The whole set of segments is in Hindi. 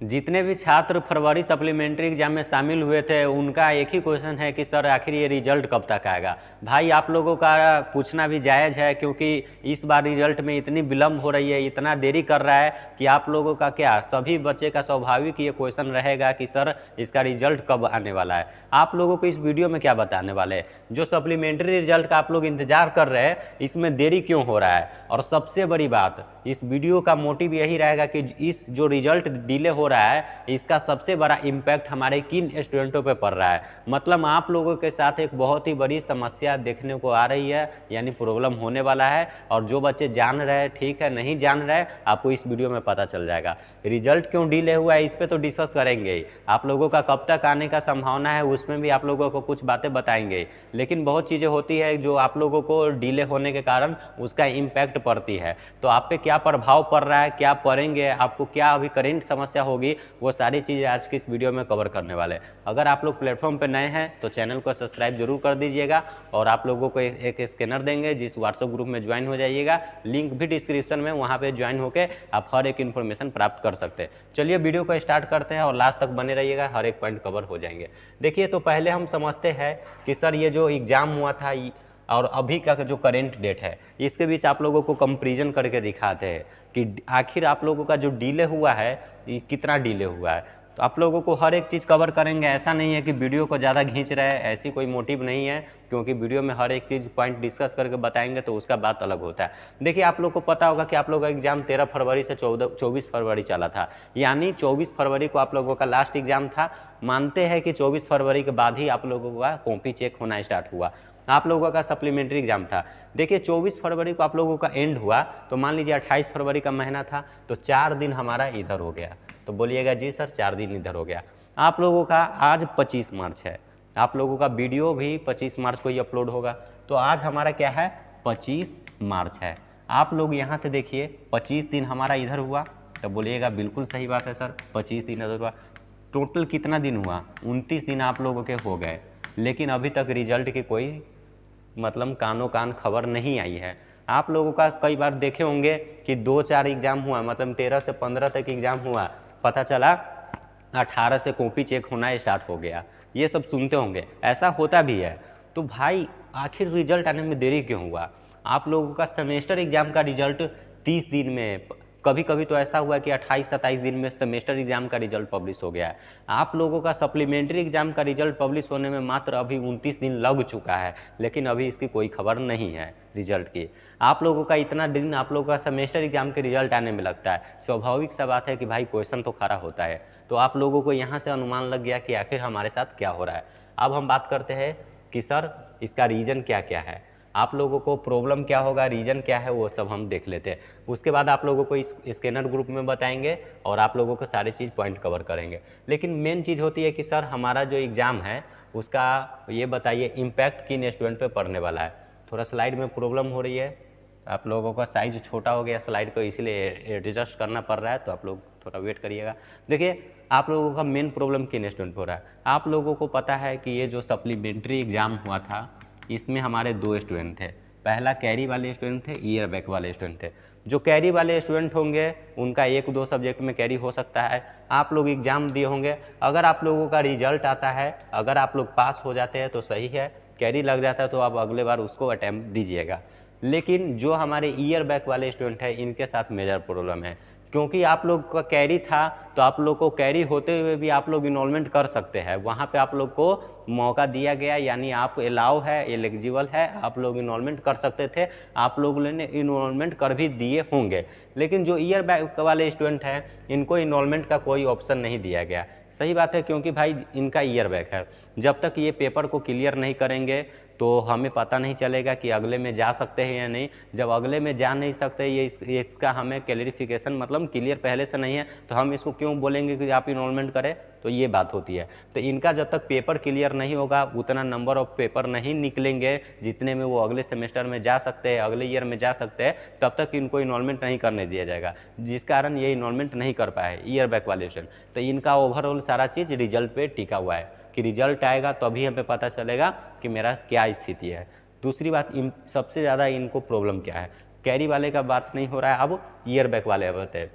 जितने भी छात्र फरवरी सप्लीमेंट्री एग्जाम में शामिल हुए थे उनका एक ही क्वेश्चन है कि सर आखिर ये रिजल्ट कब तक आएगा। भाई आप लोगों का पूछना भी जायज़ है, क्योंकि इस बार रिजल्ट में इतनी विलम्ब हो रही है, इतना देरी कर रहा है कि आप लोगों का क्या, सभी बच्चे का स्वाभाविक ये क्वेश्चन रहेगा कि सर इसका रिजल्ट कब आने वाला है। आप लोगों को इस वीडियो में क्या बताने वाले हैं, जो सप्लीमेंट्री रिजल्ट का आप लोग इंतजार कर रहे हैं इसमें देरी क्यों हो रहा है। और सबसे बड़ी बात, इस वीडियो का मोटिव यही रहेगा कि इस जो रिजल्ट डिले हो रहा है इसका सबसे बड़ा इम्पैक्ट हमारे किन स्टूडेंटों पे पड़ रहा है। मतलब आप लोगों के साथ एक बहुत ही बड़ी समस्या देखने को आ रही है, यानी प्रॉब्लम होने वाला है। और जो बच्चे जान रहे हैं ठीक है, नहीं जान रहे आपको इस वीडियो में पता चल जाएगा। रिजल्ट क्यों डिले हुआ है इस पर तो डिस्कस करेंगे ही, आप लोगों का कब तक आने का संभावना है उसमें भी आप लोगों को कुछ बातें बताएंगे। लेकिन बहुत चीज़ें होती है जो आप लोगों को डिले होने के कारण उसका इम्पैक्ट पड़ती है। तो आप पे क्या प्रभाव पड़ रहा है, क्या पढ़ेंगे, आपको क्या अभी करेंट समस्या होगी, वो सारी चीज़ें आज की इस वीडियो में कवर करने वाले हैं। अगर आप लोग प्लेटफॉर्म पे नए हैं तो चैनल को सब्सक्राइब जरूर कर दीजिएगा, और आप लोगों को एक स्कैनर देंगे जिस व्हाट्सएप ग्रुप में ज्वाइन हो जाइएगा, लिंक भी डिस्क्रिप्शन में, वहाँ पे ज्वाइन होकर आप हर एक इन्फॉर्मेशन प्राप्त कर सकते हैं। चलिए वीडियो को स्टार्ट करते हैं और लास्ट तक बने रहिएगा, हर एक पॉइंट कवर हो जाएंगे। देखिए, तो पहले हम समझते हैं कि सर ये जो एग्ज़ाम हुआ था और अभी का जो करेंट डेट है इसके बीच आप लोगों को कंपैरिजन करके दिखाते हैं कि आखिर आप लोगों का जो डिले हुआ है ये कितना डिले हुआ है। तो आप लोगों को हर एक चीज़ कवर करेंगे, ऐसा नहीं है कि वीडियो को ज़्यादा खींच रहे हैं, ऐसी कोई मोटिव नहीं है, क्योंकि वीडियो में हर एक चीज़ पॉइंट डिस्कस करके बताएंगे तो उसका बात अलग होता है। देखिए, आप लोग को पता होगा कि आप लोगों का एग्जाम 13 फरवरी से 24 फरवरी चला था, यानी 24 फरवरी को आप लोगों का लास्ट एग्जाम था। मानते हैं कि 24 फरवरी के बाद ही आप लोगों का कॉपी चेक होना स्टार्ट हुआ, आप लोगों का सप्लीमेंट्री एग्जाम था। देखिए, 24 फरवरी को आप लोगों का एंड हुआ, तो मान लीजिए 28 फरवरी का महीना था, तो 4 दिन हमारा इधर हो गया। तो बोलिएगा जी सर 4 दिन इधर हो गया। आप लोगों का आज 25 मार्च है, आप लोगों का वीडियो भी 25 मार्च को ही अपलोड होगा, तो आज हमारा क्या है, 25 मार्च है। आप लोग यहाँ से देखिए 25 दिन हमारा इधर हुआ, तो बोलिएगा बिल्कुल सही बात है सर, 25 दिन इधर हुआ। टोटल कितना दिन हुआ, 29 दिन आप लोगों के हो गए, लेकिन अभी तक रिजल्ट की कोई मतलब कानो कान खबर नहीं आई है। आप लोगों का कई बार देखे होंगे कि 2-4 एग्ज़ाम हुआ, मतलब 13 से 15 तक एग्ज़ाम हुआ, पता चला 18 से कॉपी चेक होना स्टार्ट हो गया। ये सब सुनते होंगे, ऐसा होता भी है। तो भाई आखिर रिजल्ट आने में देरी क्यों हुआ। आप लोगों का सेमेस्टर एग्ज़ाम का रिजल्ट 30 दिन में, कभी कभी तो ऐसा हुआ कि 28-27 दिन में सेमेस्टर एग्जाम का रिजल्ट पब्लिश हो गया है। आप लोगों का सप्लीमेंट्री एग्जाम का रिजल्ट पब्लिश होने में मात्र अभी 29 दिन लग चुका है, लेकिन अभी इसकी कोई खबर नहीं है रिजल्ट की। आप लोगों का इतना दिन आप लोगों का सेमेस्टर एग्जाम के रिजल्ट आने में लगता है, स्वाभाविक सा बात है कि भाई क्वेश्चन तो खरा होता है। तो आप लोगों को यहाँ से अनुमान लग गया कि आखिर हमारे साथ क्या हो रहा है। अब हम बात करते हैं कि सर इसका रीज़न क्या क्या है, आप लोगों को प्रॉब्लम क्या होगा, रीज़न क्या है, वो सब हम देख लेते हैं। उसके बाद आप लोगों को इस स्कैनर ग्रुप में बताएंगे और आप लोगों को सारी चीज़ पॉइंट कवर करेंगे। लेकिन मेन चीज़ होती है कि सर हमारा जो एग्ज़ाम है उसका ये बताइए इम्पैक्ट किन स्टूडेंट पे पड़ने वाला है। थोड़ा स्लाइड में प्रॉब्लम हो रही है, आप लोगों का साइज छोटा हो गया स्लाइड को, इसलिए एडजस्ट करना पड़ रहा है, तो आप लोग थोड़ा वेट करिएगा। देखिए, आप लोगों का मेन प्रॉब्लम किन स्टूडेंट पे हो रहा है। आप लोगों को पता है कि ये जो सप्लीमेंट्री एग्ज़ाम हुआ था इसमें हमारे 2 स्टूडेंट थे। पहला कैरी वाले स्टूडेंट थे, ईयर बैक वाले स्टूडेंट थे। जो कैरी वाले स्टूडेंट होंगे उनका 1-2 सब्जेक्ट में कैरी हो सकता है। आप लोग एग्ज़ाम दिए होंगे, अगर आप लोगों का रिजल्ट आता है, अगर आप लोग पास हो जाते हैं तो सही है, कैरी लग जाता है तो आप अगले बार उसको अटैम्प्ट दीजिएगा। लेकिन जो हमारे ईयर बैक वाले स्टूडेंट हैं इनके साथ मेजर प्रॉब्लम है, क्योंकि आप लोग का कैरी था तो आप लोग को कैरी होते हुए भी आप लोग इनरोलमेंट कर सकते हैं, वहाँ पे आप लोग को मौका दिया गया, यानी आप अलाउ है, एलिजिबल है, आप लोग इनरोलमेंट कर सकते थे, आप लोगों ने इनरोलमेंट कर भी दिए होंगे। लेकिन जो ईयर बैक वाले स्टूडेंट हैं इनको इनरोलमेंट का कोई ऑप्शन नहीं दिया गया। सही बात है, क्योंकि भाई इनका ईयर बैक है, जब तक ये पेपर को क्लियर नहीं करेंगे तो हमें पता नहीं चलेगा कि अगले में जा सकते हैं या नहीं। जब अगले में जा नहीं सकते, ये इसका हमें क्लैरिफिकेशन मतलब क्लियर पहले से नहीं है, तो हम इसको क्यों बोलेंगे कि आप इनरोलमेंट करें, तो ये बात होती है। तो इनका जब तक पेपर क्लियर नहीं होगा, उतना नंबर ऑफ पेपर नहीं निकलेंगे जितने में वो अगले सेमेस्टर में जा सकते हैं, अगले ईयर में जा सकते हैं, तब तक इनको इनरोलमेंट नहीं करने दिया जाएगा, जिस कारण ये इनरोलमेंट नहीं कर पाए ईयर बैक वाले स्टूडेंट। तो इनका ओवरऑल सारा चीज़ रिजल्ट पे टिका हुआ है कि रिजल्ट आएगा तभी हमें पता चलेगा कि मेरा क्या स्थिति है। दूसरी बात, सबसे ज़्यादा इनको प्रॉब्लम क्या है, कैरी वाले का बात नहीं हो रहा है, अब ईयर बैक वाले बताए।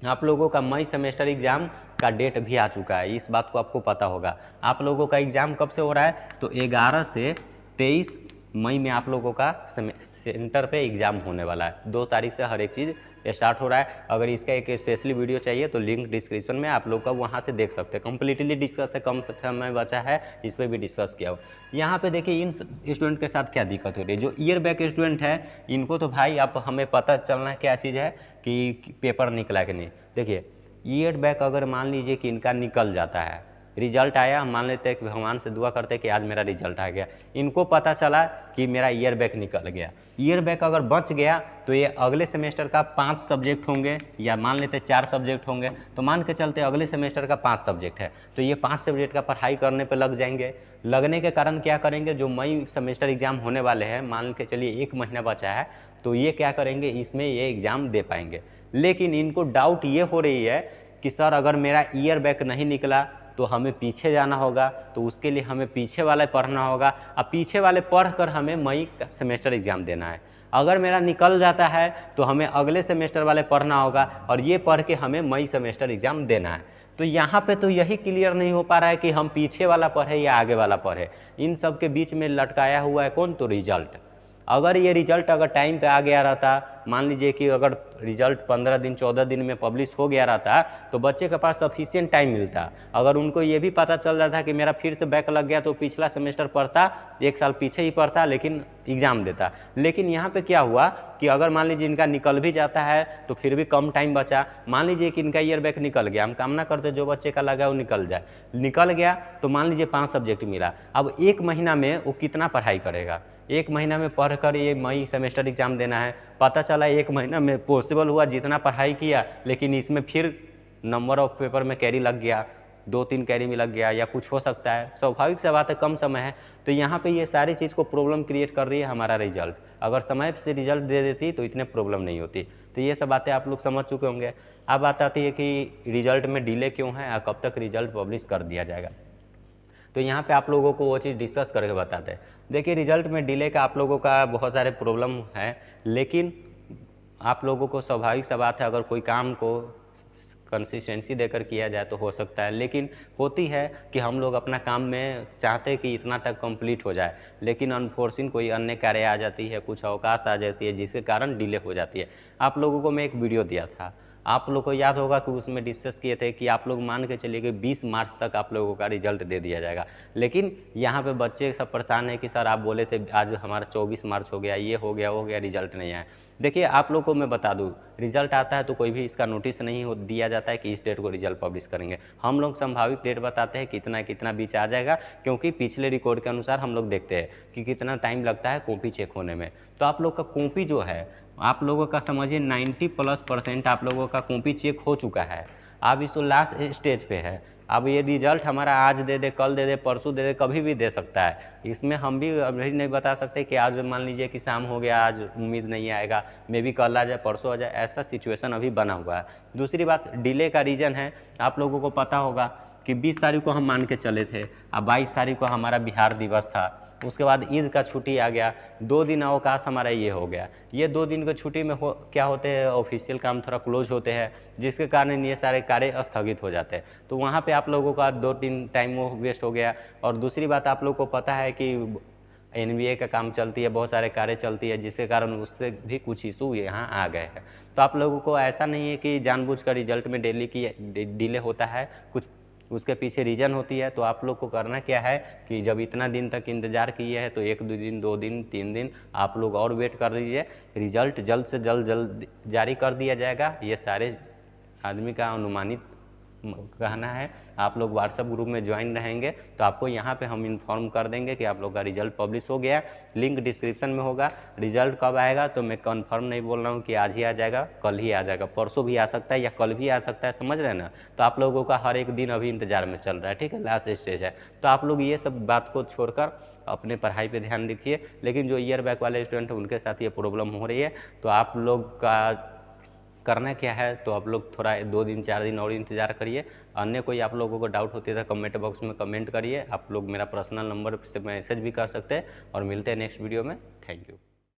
आप लोगों का मई सेमेस्टर एग्ज़ाम का डेट भी आ चुका है, इस बात को आपको पता होगा। आप लोगों का एग्ज़ाम कब से हो रहा है, तो 11 से 23 मई में आप लोगों का सेंटर पे एग्ज़ाम होने वाला है। 2 तारीख से हर एक चीज़ स्टार्ट हो रहा है। अगर इसका एक स्पेशली वीडियो चाहिए तो लिंक डिस्क्रिप्शन में आप लोग का वहाँ से देख सकते हैं। कंप्लीटली डिस्कस है, कम समय बचा है, इस पर भी डिस्कस किया हो। यहाँ पे देखिए इन स्टूडेंट के साथ क्या दिक्कत हो रही है। जो ईयर बैक स्टूडेंट है इनको तो भाई आप हमें पता चलना है क्या चीज़ है कि पेपर निकला कि नहीं। देखिए ईयर बैक अगर मान लीजिए कि इनका निकल जाता है, रिजल्ट आया, हम मान लेते हैं कि भगवान से दुआ करते हैं कि आज मेरा रिजल्ट आ गया, इनको पता चला कि मेरा ईयर बैक निकल गया। ईयर बैक अगर बच गया तो ये अगले सेमेस्टर का 5 सब्जेक्ट होंगे, या मान लेते 4 सब्जेक्ट होंगे, तो मान के चलते अगले सेमेस्टर का 5 सब्जेक्ट है, तो ये 5 सब्जेक्ट का पढ़ाई करने पे लग जाएंगे। लगने के कारण क्या करेंगे, जो मई सेमेस्टर एग्ज़ाम होने वाले हैं, मान के चलिए 1 महीना बचा है, तो ये क्या करेंगे, इसमें ये एग्ज़ाम दे पाएंगे। लेकिन इनको डाउट ये हो रही है कि सर अगर मेरा ईयर बैक नहीं निकला तो हमें पीछे जाना होगा, तो उसके लिए हमें पीछे वाले पढ़ना होगा, अब पीछे वाले पढ़ कर हमें मई का सेमेस्टर एग्ज़ाम देना है। अगर मेरा निकल जाता है तो हमें अगले सेमेस्टर वाले पढ़ना होगा, और ये पढ़ के हमें मई सेमेस्टर एग्ज़ाम देना है। तो यहाँ पे तो यही क्लियर नहीं हो पा रहा है कि हम पीछे वाला पढ़े या आगे वाला पढ़े। इन सब के बीच में लटकाया हुआ है कौन, तो रिजल्ट। अगर ये रिजल्ट अगर टाइम पे आ गया रहता, मान लीजिए कि अगर रिजल्ट 15 दिन 14 दिन में पब्लिश हो गया रहता, तो बच्चे के पास सफिशिएंट टाइम मिलता। अगर उनको ये भी पता चल जाता कि मेरा फिर से बैक लग गया, तो पिछला सेमेस्टर पढ़ता, 1 साल पीछे ही पढ़ता, लेकिन एग्ज़ाम देता। लेकिन यहाँ पे क्या हुआ कि अगर मान लीजिए इनका निकल भी जाता है तो फिर भी कम टाइम बचा। मान लीजिए कि इनका ईयर बैक निकल गया, हम कामना करते जो बच्चे का लगा वो निकल जाए, निकल गया तो मान लीजिए 5 सब्जेक्ट मिला। अब 1 महीना में वो कितना पढ़ाई करेगा, 1 महीना में पढ़कर ये मई सेमेस्टर एग्ज़ाम देना है। पता चला 1 महीना में पॉसिबल हुआ जितना पढ़ाई किया, लेकिन इसमें फिर नंबर ऑफ पेपर में कैरी लग गया, 2-3 कैरी में लग गया, या कुछ हो सकता है। स्वाभाविक सा बात है, कम समय है, तो यहाँ पे ये सारी चीज़ को प्रॉब्लम क्रिएट कर रही है हमारा रिजल्ट। अगर समय से रिजल्ट दे देती तो इतने प्रॉब्लम नहीं होती। तो ये सब बातें आप लोग समझ चुके होंगे। अब बात आती है कि रिजल्ट में डिले क्यों है और कब तक रिजल्ट पब्लिश कर दिया जाएगा। तो यहाँ पे आप लोगों को वो चीज़ डिस्कस करके बताते हैं। देखिए रिजल्ट में डिले का आप लोगों का बहुत सारे प्रॉब्लम है, लेकिन आप लोगों को स्वाभाविक सा बात है, अगर कोई काम को कंसिस्टेंसी देकर किया जाए तो हो सकता है। लेकिन होती है कि हम लोग अपना काम में चाहते हैं कि इतना तक कंप्लीट हो जाए, लेकिन अनफोर्सिन कोई अन्य कार्य आ जाती है, कुछ अवकाश आ जाती है, जिसके कारण डिले हो जाती है। आप लोगों को मैं एक वीडियो दिया था, आप लोग को याद होगा कि उसमें डिस्कस किए थे कि आप लोग मान के चलिए कि 20 मार्च तक आप लोगों का रिजल्ट दे दिया जाएगा। लेकिन यहाँ पे बच्चे सब परेशान है कि सर आप बोले थे आज हमारा 24 मार्च हो गया, ये हो गया वो हो गया, रिजल्ट नहीं आया। देखिए आप लोग को मैं बता दूँ, रिजल्ट आता है तो कोई भी इसका नोटिस नहीं दिया जाता है कि इस डेट को रिजल्ट पब्लिश करेंगे। हम लोग संभावित डेट बताते हैं कितना कितना बीच आ जाएगा, क्योंकि पिछले रिकॉर्ड के अनुसार हम लोग देखते हैं कि कितना टाइम लगता है कॉपी चेक होने में। तो आप लोग का कॉपी जो है, आप लोगों का समझिए 90+% आप लोगों का कॉपी चेक हो चुका है। अब इसको लास्ट स्टेज पे है। अब ये रिजल्ट हमारा आज दे दे, कल दे दे, परसों दे दे, कभी भी दे सकता है। इसमें हम भी अभी नहीं बता सकते कि आज मान लीजिए कि शाम हो गया, आज उम्मीद नहीं आएगा, मे बी कल आ जाए, परसों आ जाए, ऐसा सिचुएशन अभी बना हुआ है। दूसरी बात डिले का रीज़न है, आप लोगों को पता होगा कि 20 तारीख को हम मान के चले थे, अब 22 तारीख को हमारा बिहार दिवस था, उसके बाद ईद का छुट्टी आ गया, 2 दिन अवकाश हमारा ये हो गया। ये 2 दिन की छुट्टी में क्या होते हैं, ऑफिशियल काम थोड़ा क्लोज होते हैं, जिसके कारण ये सारे कार्य स्थगित हो जाते हैं। तो वहाँ पे आप लोगों का 2-3 टाइम वो वेस्ट हो गया। और दूसरी बात आप लोग को पता है कि NBA का काम चलती है, बहुत सारे कार्य चलती है, जिसके कारण उससे भी कुछ इशू यहाँ आ गए हैं। तो आप लोगों को ऐसा नहीं है कि जानबूझकर रिजल्ट में डिले होता है, कुछ उसके पीछे रीज़न होती है। तो आप लोग को करना क्या है कि जब इतना दिन तक इंतज़ार किए हैं तो 1-2 दिन, 2 दिन, 3 दिन आप लोग और वेट कर लीजिए। रिज़ल्ट जल्द से जल्द जारी कर दिया जाएगा, ये सारे आदमी का अनुमानित कहना है। आप लोग व्हाट्सएप ग्रुप में ज्वाइन रहेंगे तो आपको यहाँ पे हम इन्फॉर्म कर देंगे कि आप लोग का रिजल्ट पब्लिश हो गया। लिंक डिस्क्रिप्शन में होगा। रिजल्ट कब आएगा तो मैं कंफर्म नहीं बोल रहा हूँ कि आज ही आ जाएगा, कल ही आ जाएगा, परसों भी आ सकता है या कल भी आ सकता है, समझ रहे हैं ना। तो आप लोगों का हर एक दिन अभी इंतजार में चल रहा है, ठीक है, लास्ट स्टेज है। तो आप लोग ये सब बात को छोड़कर अपने पढ़ाई पे ध्यान रखिए। लेकिन जो ईयर बैक वाले स्टूडेंट हैं उनके साथ ये प्रॉब्लम हो रही है। तो आप लोग का करना क्या है, तो आप लोग थोड़ा 2 दिन 4 दिन और इंतज़ार करिए। अन्य कोई आप लोगों को डाउट होती है तो कमेंट बॉक्स में कमेंट करिए। आप लोग मेरा पर्सनल नंबर से मैसेज भी कर सकते हैं। और मिलते हैं नेक्स्ट वीडियो में। Thank you.